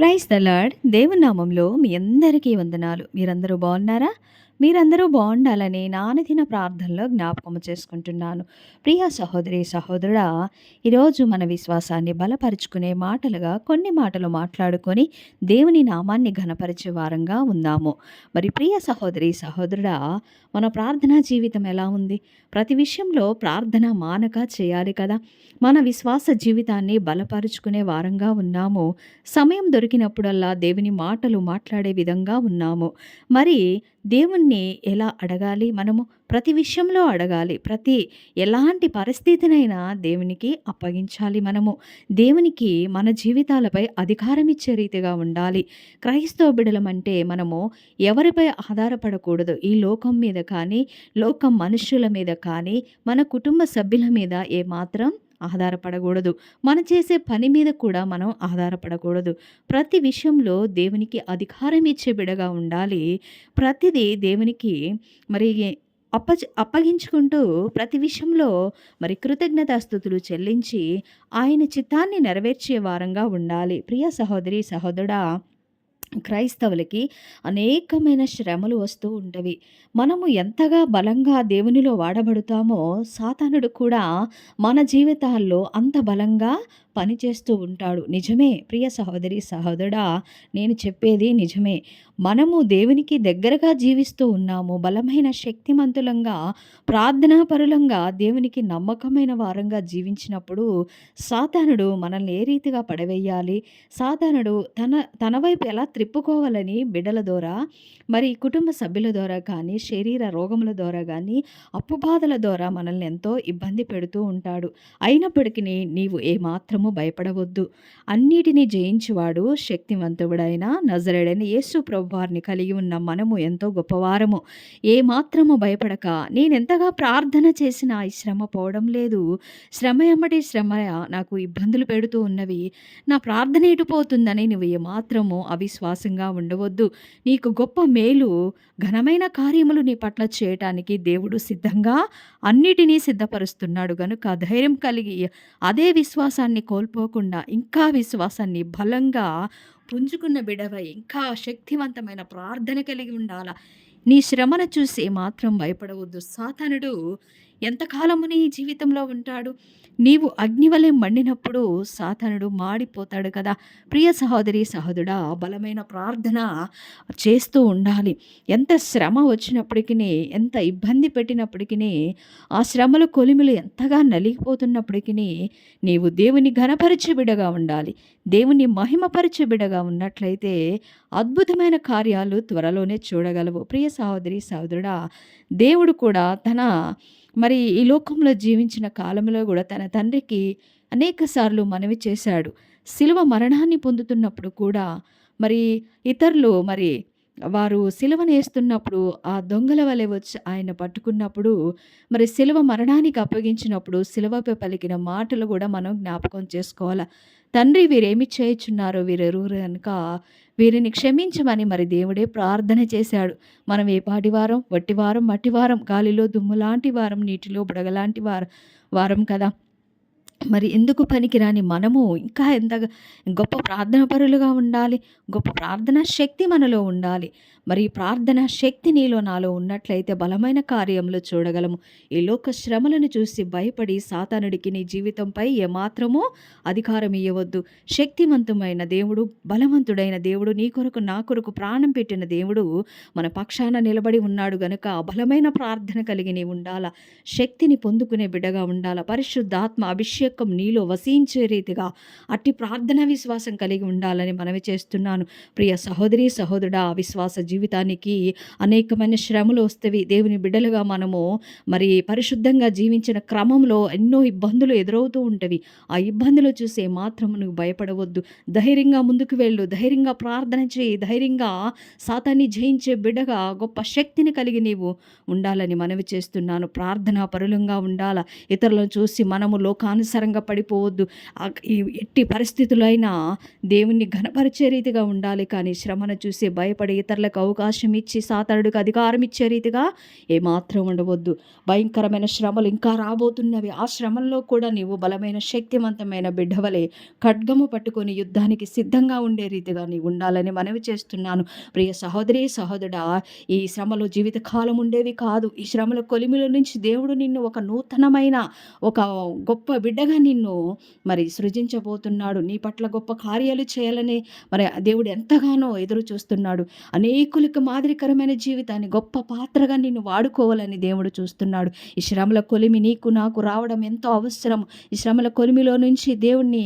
Praise the lord. దేవుని నామంలో మీ అందరికీ వందనాలు. మీరందరూ బాగున్నారా? మీరందరూ బాగుండాలని నా అనుదిన ప్రార్థనలో జ్ఞాపకం చేసుకుంటున్నాను. ప్రియ సహోదరి, సహోదరుడా, ఈరోజు మన విశ్వాసాన్ని బలపరుచుకునే మాటలుగా కొన్ని మాటలు మాట్లాడుకొని దేవుని నామాన్ని ఘనపరిచే వారంగా ఉందాము. మరి ప్రియ సహోదరి, సహోదరుడా, మన ప్రార్థనా జీవితం ఎలా ఉంది? ప్రతి విషయంలో ప్రార్థన మానక చేయాలి కదా! మన విశ్వాస జీవితాన్ని బలపరుచుకునే వారంగా ఉన్నాము. సమయం దొరికినప్పుడల్లా దేవుని మాటలు మాట్లాడే విధంగా ఉన్నాము. మరి దేవుణ్ణి ఎలా అడగాలి మనము? ప్రతి విషయంలో అడగాలి. ఎలాంటి పరిస్థితినైనా దేవునికి అప్పగించాలి మనము. దేవునికి మన జీవితాలపై అధికారం ఇచ్చే రీతిగా ఉండాలి. క్రైస్తవ బిడ్డలమంటే మనము ఎవరిపై ఆధారపడకూడదు. ఈ లోకం మీద కానీ, లోకం మనుష్యుల మీద కానీ, మన కుటుంబ సభ్యుల మీద ఏమాత్రం ఆధారపడకూడదు. మనం చేసే పని మీద కూడా మనం ఆధారపడకూడదు. ప్రతి విషయంలో దేవునికి అధికారం ఇచ్చే బిడగా ఉండాలి. ప్రతిదీ దేవునికి మరి అప్పగించుకుంటూ ప్రతి విషయంలో మరి కృతజ్ఞతాస్తుతులు చెల్లించి ఆయన చిత్తాన్ని నెరవేర్చే వారంగా ఉండాలి. ప్రియ సహోదరి, సహోదరుడా, క్రైస్తవులకి అనేకమైన శ్రమలు వస్తూ ఉంటవి. మనము ఎంతగా బలంగా దేవునిలో వాడబడుతామో సాతానుడు కూడా మన జీవితాల్లో అంత బలంగా పనిచేస్తూ ఉంటాడు. నిజమే ప్రియ సహోదరి, సహోదరుడా, నేను చెప్పేది నిజమే. మనము దేవునికి దగ్గరగా జీవిస్తూ ఉన్నాము. బలమైన శక్తిమంతులంగా, ప్రార్థనాపరులంగా, దేవునికి నమ్మకమైన వారంగా జీవించినప్పుడు సాతానుడు మనల్ని ఏ రీతిగా పడవేయాలి, సాతానుడు తన వైపు ఎలా త్రిప్పుకోవాలని బిడ్డల ద్వారా, మరి కుటుంబ సభ్యుల ద్వారా కానీ, శరీర రోగముల ద్వారా కానీ, అప్పుబాధల ద్వారా మనల్ని ఎంతో ఇబ్బంది పెడుతూ ఉంటాడు. అయినప్పటికీ నీవు ఏమాత్రము భయపడవద్దు. అన్నిటినీ జయించువాడు శక్తివంతుడైన నజరేయుడైన యేసు ప్రభువారిని కలిగి ఉన్న మనము ఎంతో గొప్పవారము. ఏమాత్రము భయపడక, నేనెంతగా ప్రార్థన చేసినా ఈ శ్రమ పోవడం లేదు, శ్రమ ఎమ్మటి శ్రమ నాకు ఇబ్బందులు పెడుతూ ఉన్నవి, నా ప్రార్థన ఎటుపోతుందని నువ్వు ఏమాత్రము అవిశ్వాసంగా ఉండవద్దు. నీకు గొప్ప మేలు, ఘనమైన కార్యములు నీ పట్ల చేయటానికి దేవుడు సిద్ధంగా అన్నిటినీ సిద్ధపరుస్తున్నాడు గనుక ధైర్యం కలిగి అదే విశ్వాసాన్ని కోల్పోకుండా ఇంకా విశ్వాసాన్ని బలంగా పుంజుకున్న బిడవై ఇంకా శక్తివంతమైన ప్రార్థన కలిగి ఉండాల. నీ శ్రమను చూసి మాత్రం భయపడవద్దు. సాతానుడు ఎంతకాలము నీ జీవితంలో ఉంటాడు? నీవు అగ్నివలె మండినప్పుడు సాతానుడు మాడిపోతాడు కదా. ప్రియ సహోదరి, సహోదరుడా, బలమైన ప్రార్థన చేస్తూ ఉండాలి. ఎంత శ్రమ వచ్చినప్పటికీ, ఎంత ఇబ్బంది పెట్టినప్పటికీ, ఆ శ్రమల కొలిమిలు ఎంతగా నలిగిపోతున్నప్పటికీ నీవు దేవుని ఘనపరిచే బిడగా ఉండాలి. దేవుని మహిమపరిచే బిడగా ఉన్నట్లయితే అద్భుతమైన కార్యాలు త్వరలోనే చూడగలవు. ప్రియ సహోదరి, సహోదరుడా, దేవుడు కూడా మరి ఈ లోకంలో జీవించిన కాలంలో కూడా తన తండ్రికి అనేక సార్లు మనవి చేశాడు. శిలువ మరణాన్ని పొందుతున్నప్పుడు కూడా మరి ఇతరులు వారు సిలువను వేస్తున్నప్పుడు ఆ దొంగల వలె వచ్చి ఆయన పట్టుకున్నప్పుడు, మరి సిలువ మరణానికి అప్పగించినప్పుడు సిలువపై పలికిన మాటలు కూడా మనం జ్ఞాపకం చేసుకోవాలి. తండ్రి, వీరేమి చేయుచున్నారో వీరెరువురు కనుక వీరిని క్షమించమని మరి దేవుడే ప్రార్థన చేశాడు. మనం ఏ పాటివారం? వట్టివారం, మట్టివారం, గాలిలో దుమ్ము లాంటి వారం, నీటిలో బుడగలాంటి వారం కదా. మరి ఎందుకు పనికిరాని మనము ఇంకా ఎంత గొప్ప ప్రార్థన పరులుగా ఉండాలి. గొప్ప ప్రార్థన శక్తి మనలో ఉండాలి. మరి ప్రార్థన శక్తి నీలో నాలో ఉన్నట్లయితే బలమైన కార్యములు చూడగలము. ఈ లోక శ్రమలను చూసి భయపడి సాతానుడికి నీ జీవితంపై ఏమాత్రమూ అధికారం ఇవ్వవద్దు. శక్తివంతమైన దేవుడు, బలవంతుడైన దేవుడు, నీ కొరకు నా కొరకు ప్రాణం పెట్టిన దేవుడు మన పక్షాన నిలబడి ఉన్నాడు గనుక బలమైన ప్రార్థన కలిగి నీ ఉండాల. శక్తిని పొందుకునే బిడ్డగా ఉండాల. పరిశుద్ధాత్మ అభిషేకం నీలో వసించే రీతిగా అట్టి ప్రార్థన విశ్వాసం కలిగి ఉండాలని మనవి చేస్తున్నాను. ప్రియ సహోదరి, సహోదరుడా, విశ్వాస జీవితానికి అనేకమైన శ్రమలు వస్తవి. దేవుని బిడ్డలుగా మనము మరి పరిశుద్ధంగా జీవించిన క్రమంలో ఎన్నో ఇబ్బందులు ఎదురవుతూ ఉంటవి. ఆ ఇబ్బందులు చూసే మాత్రం నువ్వు భయపడవద్దు. ధైర్యంగా ముందుకు వెళ్ళు. ధైర్యంగా ప్రార్థన చేయి. ధైర్యంగా సాతాన్ని జయించే బిడ్డగా గొప్ప శక్తిని కలిగి నీవు ఉండాలని మనవి చేస్తున్నాను. ప్రార్థనా పరులంగా ఉండాల. ఇతరులను చూసి మనము లోకానుసార అనవసరంగా పడిపోవద్దు. ఈ ఎట్టి పరిస్థితుల్లో అయినా దేవుణ్ణి ఘనపరిచే రీతిగా ఉండాలి. కానీ శ్రమను చూసి భయపడి ఇతరులకు అవకాశం ఇచ్చి సాతానుడికి అధికారం ఇచ్చే రీతిగా ఏమాత్రం ఉండవద్దు. భయంకరమైన శ్రమలు ఇంకా రాబోతున్నవి. ఆ శ్రమల్లో కూడా నీవు బలమైన శక్తివంతమైన బిడ్డవలే ఖడ్గము పట్టుకొని యుద్ధానికి సిద్ధంగా ఉండే రీతిగా నీవు ఉండాలని మనవి చేస్తున్నాను. ప్రియ సహోదరి సహోదరుడా, ఈ శ్రమలు జీవితకాలం ఉండేవి కాదు. ఈ శ్రమల కొలిమిలో నుంచి దేవుడు నిన్ను ఒక నూతనమైన ఒక గొప్ప బిడ్డగా నిన్ను మరి సృజించబోతున్నాడు. నీ పట్ల గొప్ప కార్యాలు చేయాలని మరి దేవుడు ఎంతగానో ఎదురు చూస్తున్నాడు. అనేకులకు మాదిరికరమైన జీవితాన్ని గొప్ప పాత్రగా నిన్ను వాడుకోవాలని దేవుడు చూస్తున్నాడు. ఈ శ్రమల కొలిమి నీకు నాకు రావడం ఎంతో అవసరం. ఈ శ్రమల కొలిమిలో నుంచి దేవుణ్ణి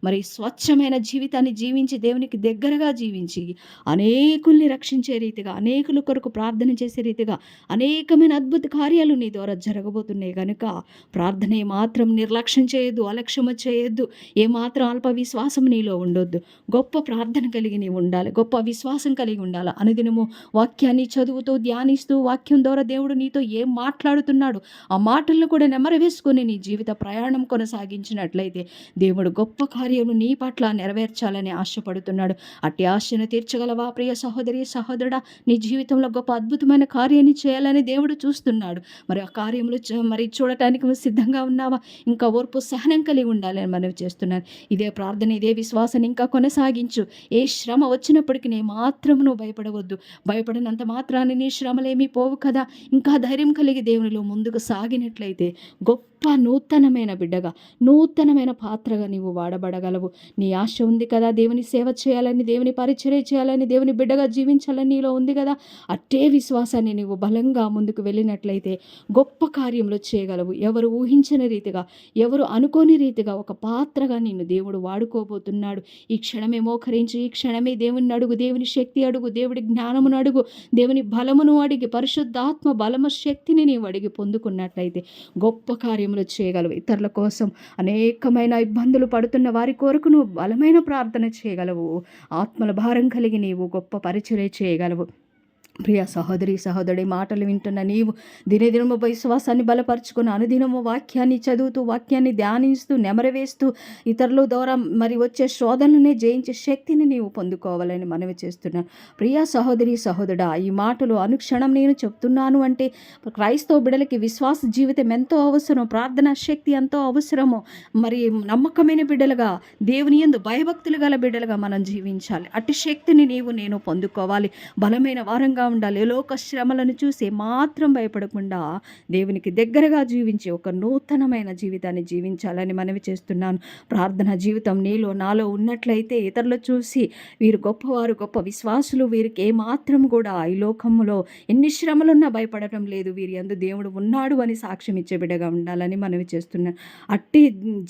మరి స్వచ్ఛమైన జీవితాన్ని జీవించి దేవునికి దగ్గరగా జీవించి అనేకుల్ని రక్షించే రీతిగా, అనేకుల కొరకు ప్రార్థన చేసే రీతిగా అనేకమైన అద్భుత కార్యాలు నీ ద్వారా జరగబోతున్నాయి కనుక ప్రార్థన ఏమాత్రం నిర్లక్ష్యం చేయొద్దు, అలక్ష్యము చేయొద్దు. ఏమాత్రం అల్ప విశ్వాసం నీలో ఉండొద్దు. గొప్ప ప్రార్థన కలిగి నీవు ఉండాలి. గొప్ప విశ్వాసం కలిగి ఉండాలి. అనుదినము వాక్యాన్ని చదువుతూ ధ్యానిస్తూ వాక్యం ద్వారా దేవుడు నీతో ఏం మాట్లాడుతున్నాడు ఆ మాటలను కూడా నెమరవేసుకొని నీ జీవిత ప్రయాణం కొనసాగించినట్లయితే దేవుడు గొప్ప కార్యము నీ పట్ల నెరవేర్చాలని ఆశపడుతున్నాడు. అట్టి ఆశను తీర్చగలవా ప్రియ సహోదరి సహోదరుడా? నీ జీవితంలో గొప్ప అద్భుతమైన కార్యాన్ని చేయాలని దేవుడు చూస్తున్నాడు. మరి ఆ కార్యములు మరి చూడటానికి నువ్వు సిద్ధంగా ఉన్నావా? ఇంకా ఓర్పు సహనం కలిగి ఉండాలని మనవి చేస్తున్నాను. ఇదే ప్రార్థన, ఇదే విశ్వాసాన్ని ఇంకా కొనసాగించు. ఏ శ్రమ వచ్చినప్పటికీ నీ మాత్రం నువ్వు భయపడవద్దు. భయపడినంత మాత్రాన్ని నీ శ్రమలేమీ పోవు కదా. ఇంకా ధైర్యం కలిగి దేవునిలో ముందుకు సాగినట్లయితే గొప్ప నూతనమైన బిడ్డగా, నూతనమైన పాత్రగా నీవు వాడబడగలవు. నీ ఆశ ఉంది కదా, దేవుని సేవ చేయాలని, దేవుని పరిచర్య చేయాలని, దేవుని బిడ్డగా జీవించాలని నీలో ఉంది కదా. అట్టే విశ్వాసాన్ని నీవు బలంగా ముందుకు వెళ్ళినట్లయితే గొప్ప కార్యములు చేయగలవు. ఎవరు ఊహించని రీతిగా, ఎవరు అనుకోని రీతిగా ఒక పాత్రగా నిన్ను దేవుడు వాడుకోబోతున్నాడు. ఈ క్షణమే మోకరించి, ఈ క్షణమే దేవుని అడుగు, దేవుని శక్తి అడుగు, దేవుడి జ్ఞానమును అడుగు, దేవుని బలమును అడిగి, పరిశుద్ధాత్మ బలము శక్తిని నీవు అడిగి పొందుకున్నట్లయితే గొప్ప కార్యములు చేయగలవు. ఇతరుల కోసం అనేకమైన ఇబ్బందులు పడుతున్న వారి కొరకు నువ్వు బలమైన ప్రార్థన చేయగలవు. ఆత్మల భారం కలిగి నీవు గొప్ప పరిచర్య చేయగలవు. ప్రియ సహోదరి సహోదరుడి మాటలు వింటున్న నీవు దినదినము విశ్వాసాన్ని బలపరుచుకుని అనుదినము వాక్యాన్ని చదువుతూ, వాక్యాన్ని ధ్యానిస్తూ, నెమరవేస్తూ ఇతరుల ద్వారా మరి వచ్చే శోధనలనే జయించే శక్తిని నీవు పొందుకోవాలని మనవి చేస్తున్నాను. ప్రియ సహోదరి సహోదరుడా, ఈ మాటలు అనుక్షణం నేను చెప్తున్నాను అంటే క్రైస్తవ బిడ్డలకి విశ్వాస జీవితం ఎంతో అవసరం, ప్రార్థనా శక్తి ఎంతో అవసరము. మరి నమ్మకమైన బిడ్డలుగా, దేవుని యందు భయభక్తులు గల బిడ్డలుగా మనం జీవించాలి. అట్టి శక్తిని నీవు నేను పొందుకోవాలి. బలమైన వారంగా ఉండాలి. లోక శ్రమలను చూసి మాత్రం భయపడకుండా దేవునికి దగ్గరగా జీవించి ఒక నూతనమైన జీవితాన్ని జీవించాలని మనవి చేస్తున్నాను. ప్రార్థన జీవితం నీలో నాలో ఉన్నట్లయితే ఇతరులు చూసి వీరు గొప్పవారు, గొప్ప విశ్వాసులు, వీరికి ఏమాత్రం కూడా ఈ లోకములో ఎన్ని శ్రమలున్నా భయపడటం లేదు, వీరి యందు దేవుడు ఉన్నాడు అని సాక్ష్యం ఇచ్చే బిడ్డగా ఉండాలని మనవి చేస్తున్నాను. అట్టి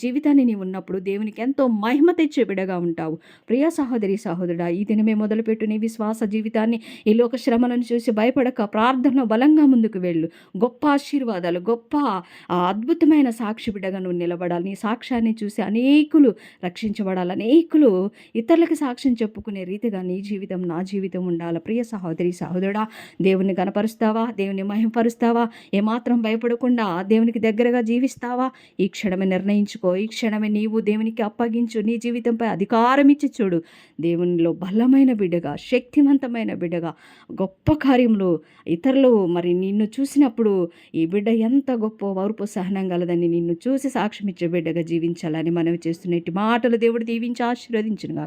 జీవితాన్ని నీవు ఉన్నప్పుడు దేవునికి ఎంతో మహిమ తెచ్చే బిడ్డగా ఉంటావు. ప్రియ సహోదరి సహోదరుడా, ఈ దినమే మొదలుపెట్టు నీ విశ్వాస జీవితాన్ని. ఈ లోక శ్రమలను చూసి భయపడక ప్రార్థనలో బలంగా ముందుకు వెళ్ళు. గొప్ప ఆశీర్వాదాలు, గొప్ప అద్భుతమైన సాక్షి బిడ్డగా నువ్వు నిలబడాలి. నీ సాక్ష్యాన్ని చూసి అనేకులు రక్షించబడాలి. అనేకులు ఇతరులకు సాక్ష్యం చెప్పుకునే రీతిగా నీ జీవితం, నా జీవితం ఉండాలి. ప్రియ సహోదరి సహోదరుడా, దేవుని కనపరుస్తావా? దేవుని మహిమపరుస్తావా? ఏమాత్రం భయపడకుండా దేవునికి దగ్గరగా జీవిస్తావా? ఈ క్షణమే నిర్ణయించుకో. ఈ క్షణమే నీవు దేవునికి అప్పగించు. నీ జీవితంపై అధికారం ఇచ్చి చూడు. దేవునిలో బలమైన బిడ్డగా, శక్తివంతమైన బిడ్డగా గొప్ప కార్యములు ఇతరులు మరి నిన్ను చూసినప్పుడు ఈ బిడ్డ ఎంత గొప్ప ఓర్పు సహనం గలదని నిన్ను చూసి సాక్ష్యం ఇచ్చే బిడ్డగా జీవించాలని మనవి చేస్తున్న ఇటు మాటలు దేవుడు దీవించి ఆశీర్వదించునుగా.